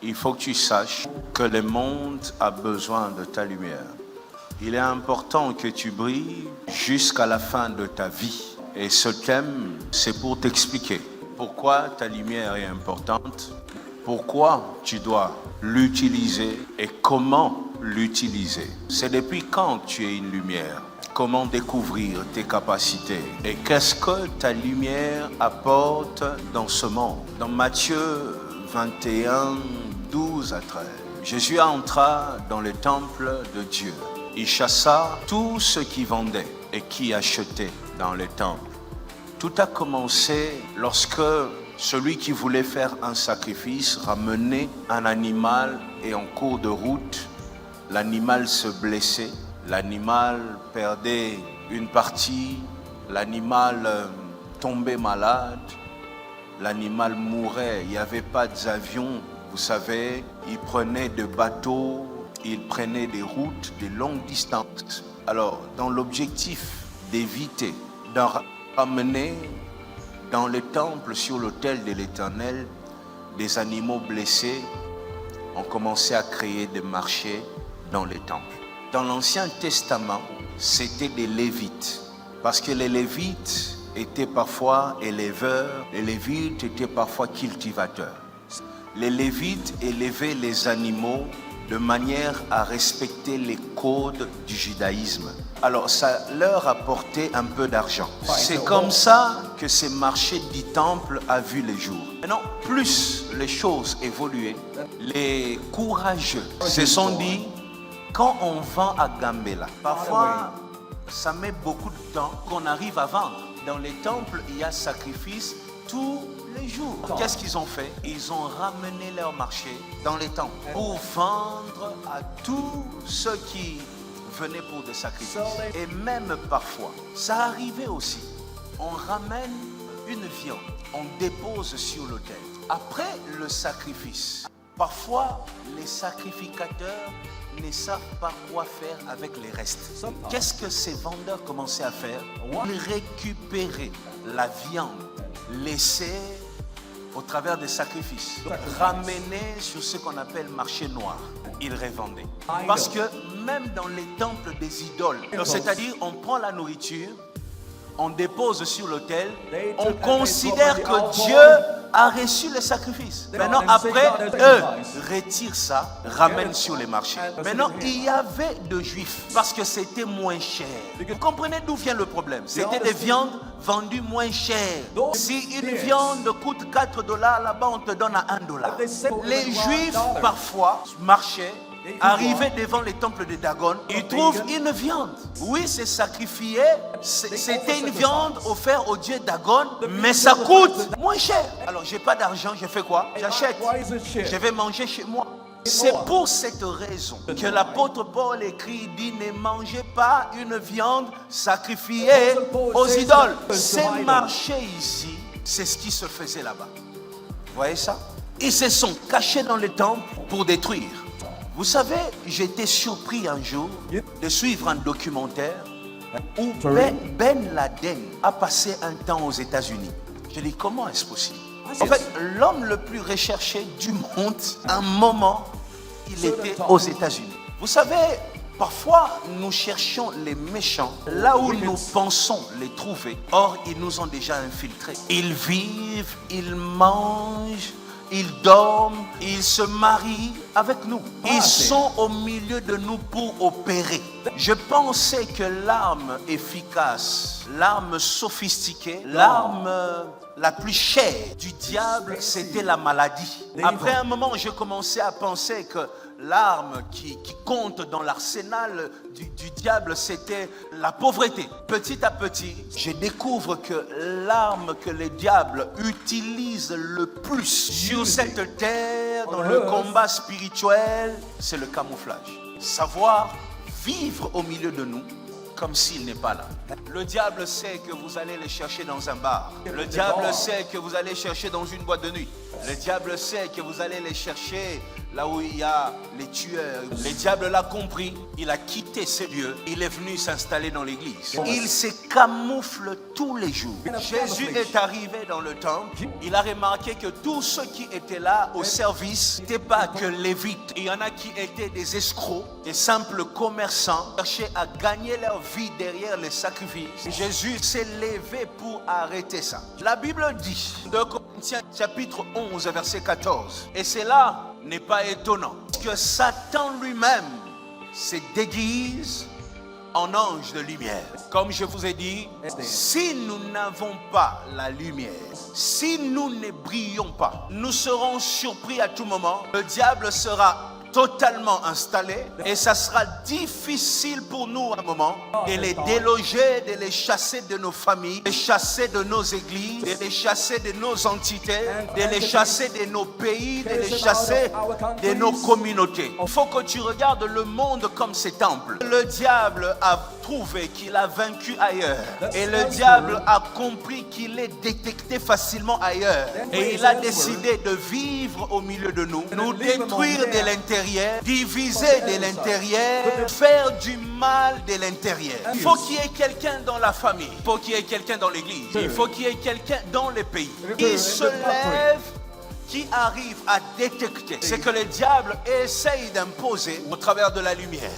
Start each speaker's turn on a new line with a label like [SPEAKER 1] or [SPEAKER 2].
[SPEAKER 1] il faut que tu saches que le monde a besoin de ta lumière. Il est important que tu brilles jusqu'à la fin de ta vie. Et ce thème, c'est pour t'expliquer pourquoi ta lumière est importante, pourquoi tu dois l'utiliser et comment l'utiliser. C'est depuis quand tu es une lumière? Comment découvrir tes capacités? Et qu'est-ce que ta lumière apporte dans ce monde? Dans Matthieu 21, 12 à 13, Jésus entra dans le temple de Dieu. Il chassa tous ceux qui vendaient et qui achetaient dans le temple. Tout a commencé lorsque celui qui voulait faire un sacrifice ramenait un animal et en cours de route, l'animal se blessait, l'animal perdait une partie, l'animal tombait malade, l'animal mourait. Il n'y avait pas d'avion, vous savez, il prenait des bateaux, il prenait des routes de longue distance. Alors, dans l'objectif d'éviter d'en ramener dans le temple, sur l'autel de l'Éternel, des animaux blessés, on commençait à créer des marchés dans les temples. Dans l'Ancien Testament, c'était des Lévites, parce que les Lévites étaient parfois éleveurs, les Lévites étaient parfois cultivateurs. Les Lévites élevaient les animaux de manière à respecter les codes du judaïsme. Alors ça leur apportait un peu d'argent. C'est comme ça que ce marché du temple a vu le jour. Maintenant, plus les choses évoluaient, les courageux se sont dit, quand on vend à Gambela, parfois ça met beaucoup de temps qu'on arrive à vendre. Dans les temples, il y a sacrifice tous les jours. Qu'est-ce qu'ils ont fait? Ils ont ramené leur marché dans les temples pour vendre à tous ceux qui venaient pour des sacrifices. Et même parfois, ça arrivait aussi. On ramène une viande, on dépose sur l'autel. Après le sacrifice, parfois les sacrificateurs ne savent pas quoi faire avec les restes. Qu'est-ce que ces vendeurs commençaient à faire? Ils récupéraient la viande laissée au travers des sacrifices, ramenée sur ce qu'on appelle marché noir. Ils revendaient. Parce que même dans les temples des idoles, c'est-à-dire on prend la nourriture, on dépose sur l'autel, on considère que Dieu a reçu le sacrifice. Maintenant, après, eux retirent ça, ramènent sur les marchés. Maintenant, il y avait de juifs parce que c'était moins cher. Vous comprenez d'où vient le problème? C'était des viandes vendues moins chères. Si une viande coûte $4, là-bas on te donne à $1. Les juifs, parfois, marchaient, arrivaient devant les temples de Dagon, ils trouvent une viande. Oui, c'est sacrifié, c'était une viande offerte au dieu Dagon, mais ça coûte moins cher. Alors, j'ai pas d'argent, je fais quoi? J'achète. Je vais manger chez moi. C'est pour cette raison que l'apôtre Paul écrit, dit, ne mangez pas une viande sacrifiée aux idoles. Ces marchés ici, c'est ce qui se faisait là-bas. Vous voyez ça? Ils se sont cachés dans les temples pour détruire. Vous savez, j'étais surpris un jour de suivre un documentaire où Ben Laden a passé un temps aux États-Unis. Je dis, comment est-ce possible? En fait, l'homme le plus recherché du monde, à un moment, il était aux États-Unis. Vous savez, parfois, nous cherchons les méchants là où nous pensons les trouver. Or, ils nous ont déjà infiltrés. Ils vivent, ils mangent, ils dorment, ils se marient avec nous. Ils sont au milieu de nous pour opérer. Je pensais que l'arme efficace, l'arme sophistiquée, l'arme la plus chère du diable, c'était la maladie. Après un moment, j'ai commencé à penser que l'arme qui compte dans l'arsenal du diable, c'était la pauvreté. Petit à petit, je découvre que l'arme que le diable utilise le plus sur cette terre, dans le combat spirituel, c'est le camouflage. Savoir vivre au milieu de nous comme s'il n'est pas là. Le diable sait que vous allez le chercher dans un bar. Le diable sait que vous allez chercher dans une boîte de nuit. Le diable sait que vous allez les chercher là où il y a les tueurs. Le diable l'a compris, il a quitté ces lieux, il est venu s'installer dans l'église. Il se camoufle tous les jours. Jésus est arrivé dans le temple, il a remarqué que tous ceux qui étaient là au service n'étaient pas que lévites. Il y en a qui étaient des escrocs, des simples commerçants, cherchaient à gagner leur vie derrière les sacrifices. Jésus s'est levé pour arrêter ça. La Bible dit, 2 Corinthiens chapitre 11 verset 14, et cela n'est pas étonnant que Satan lui-même se déguise en ange de lumière. Comme je vous ai dit, si nous n'avons pas la lumière, si nous ne brillons pas, nous serons surpris à tout moment. Le diable sera totalement installé et ça sera difficile pour nous à un moment de les déloger, de les chasser de nos familles, de les chasser de nos églises, de les chasser de nos entités, de les chasser de nos pays, de les chasser de nos communautés. Il faut que tu regardes le monde comme ces temples. Le diable a trouvé qu'il a vaincu ailleurs et le diable a compris qu'il est détecté facilement ailleurs et il a décidé de vivre au milieu de nous, nous détruire de l'intérieur, diviser de l'intérieur, faire du mal de l'intérieur. Il faut qu'il y ait quelqu'un dans la famille, il faut qu'il y ait quelqu'un dans l'église, il faut qu'il y ait quelqu'un dans les pays qui se lève, qui arrive à détecter ce que le diable essaye d'imposer au travers de la lumière.